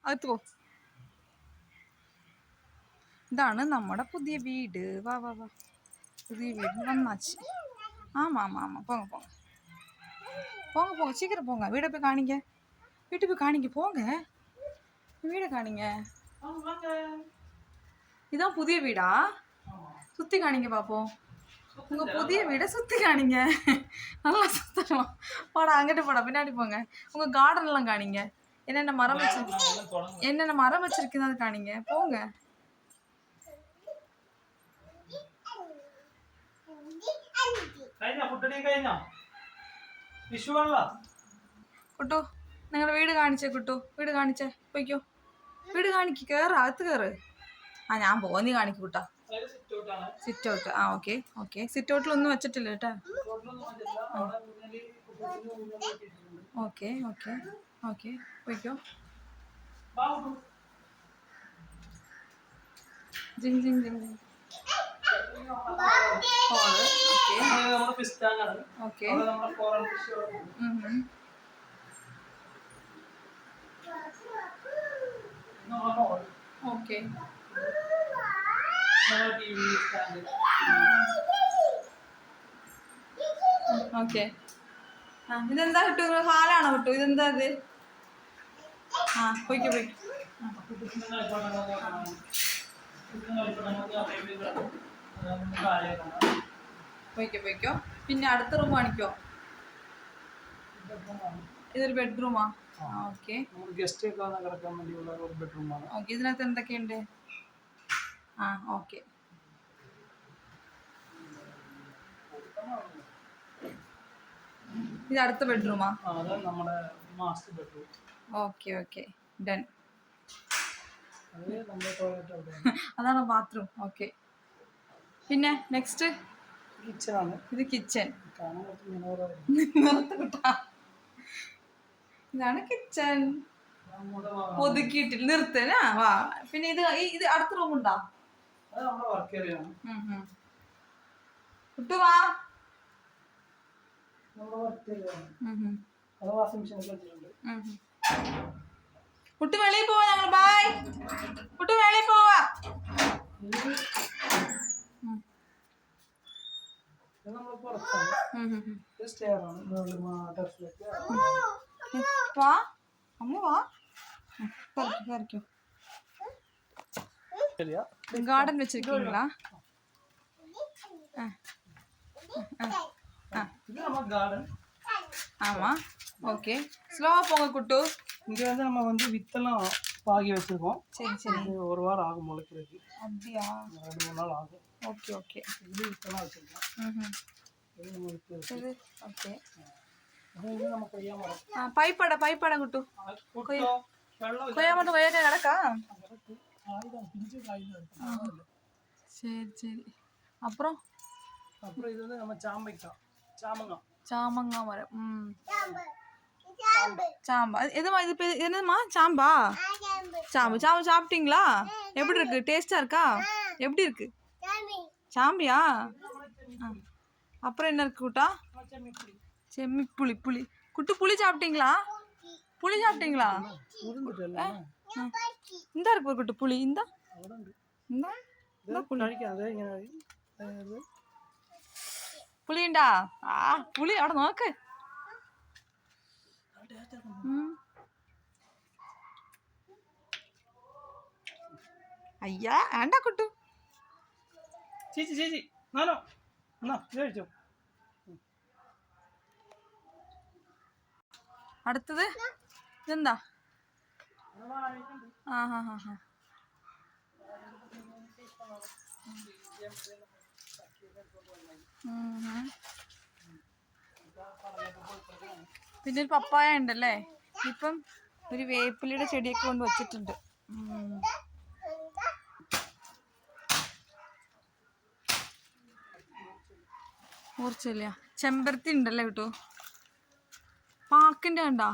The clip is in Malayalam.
അകത്ത് പോ. ഇതാണ് നമ്മുടെ പുതിയ വീട്. വാ വാ വാ. പുതിയ വീട് നന്നാച്ച്. ஆமாம் ஆமாம் ஆமாம் போங்க போங்க போங்க போங்க சீக்கிரம் போங்க. வீடை போய் காணிங்க. வீட்டுக்கு போய் காணிங்க. போங்க வீடை காணிங்க. இதான் புதிய வீடா? சுற்றி காணிங்க பார்ப்போம். உங்கள் புதிய வீடை சுற்றி காணிங்க. நல்லா சுத்தணும். போடா அங்கிட்டு போடா. பின்னாடி போங்க. உங்கள் கார்டன்லாம் காணிங்க. என்னென்ன மரம் வச்சிருக்குன்னு காணிங்க. போங்க. കുട്ടു നിങ്ങളുടെ വീട് കാണിച്ചേ. കുട്ടു വീട് കാണിച്ചേ. പോയിക്കോ. വീട് കാണിക്ക്. കയറ്. അകത്ത് കയറ്. ആ ഞാൻ പോന്നി കാണിക്കും കുട്ടാ. Sit out. ആ ഓക്കെ ഓക്കെ. സിറ്റ് ഔട്ടിലൊന്നും വെച്ചിട്ടില്ല കേട്ടാ. Okay okay okay. പോയിക്കോ. ജിങ് ജിങ് ജിങ് ജിങ്. ഓക്കെ. ഓക്കെ. ഓക്കെ. ആ ഇതെന്താ കിട്ടു? ഹാലാണോ കിട്ടു? ഇതെന്താ ഇത്? ആ പോയിക്കോ പോയിക്കോ. പോയിക്കോ പോയിക്കോ. പിന്നെ അടുത്ത റൂം കാണിക്കോ? ഇതൊരു ബെഡ്റൂമാ? ഓക്കെ. ഗസ്റ്റ് ഒക്കെ കിടക്കാൻ വേണ്ടിയുള്ള ഒരു ബെഡ്റൂമാണ്. ഓക്കെ. ഇതിനകത്ത് എന്തൊക്കെയുണ്ട്? ആ ഓക്കെ. ഇത് അടുത്ത ബെഡ്റൂമാ? നമ്മുടെ master bedroom. Okay okay done. അതാണ് ബാത്റൂം. ഓക്കെ. പിന്നെ നെക്സ്റ്റ് കിച്ചണാണ്. ഇത് കിച്ചൺ. ഇതാണ് കിച്ചൺ. ഒതുക്കിയിട്ടില്ല. നിർത്തനാ. വാ. പിന്നെ ഇത് അടുത്ത റൂം ഉണ്ടോ? കുട്ടു വാ. കുട്ടി വെളിയിൽ പോവാ. ഞങ്ങൾ ബൈ. കുട്ടി വെളിയിൽ പോവാ. വാ അമ്മ വാ. കയറിക്കോ. ഗാർഡൻ വെച്ചിരിക്കீங்களா? ஆமா. ஓகே. ஸ்லோவா போங்க குட்டு. இங்க வந்து நம்ம வந்து வித்தெல்லாம் பாகி வச்சிருக்கோம். சரி சரி. ஒரு வாரம் ஆகும் முளைக்கிறதுக்கு. அப்படியா? 2-3 நாள் ஆகும். Okay okay. இது வித்தெல்லாம் வச்சிருக்கோம். இது நம்ம வித்து. இது ஓகே. இது நம்ம கொய்யா மரம். പൈപ്പട കുട്ടു. കൊയ്യാ മരം കൊയ്യാക്കാൻ കിടക്കാ? ശരി ശരി. അപ്പുറം ഇത് வந்து நம்ம ചാമങ്ങ മരം. சாம்பா. எதுமா இது என்னதுமா? சாம்பா? சாம்பு சாப்பிட்டீங்களா? எப்படி இருக்கு? டேஸ்டா இருக்கா? எப்படி இருக்கு? சாம்பியா? அப்புறம் என்ன இருக்கு குட்டா? செம்மி புளி. குட்டு புளி சாப்பிட்டீங்களா? புளி சாப்பிட்டீங்களா? இந்த இருக்கு குட்டு புளி. இந்த പുളിയുണ്ടാ? ആ പുളി അവിടെ നോക്ക്. അയ്യാ വേണ്ട കുട്ടു. ചേച്ചി കഴിച്ചോ. അടുത്തത് ഇതെന്താ? ആ ഹാ ഹാ ഹാ. പിന്നെ ഒരു പപ്പായ ഉണ്ടല്ലേ. ഇപ്പം ഒരു വേപ്പിലയുടെ ചെടിയൊക്കെ കൊണ്ട് വച്ചിട്ടുണ്ട്. ഓർച്ചില്ല. ചെമ്പരത്തി ഉണ്ടല്ലേ കേട്ടോ. പാക്കിന്റെ കണ്ടാ?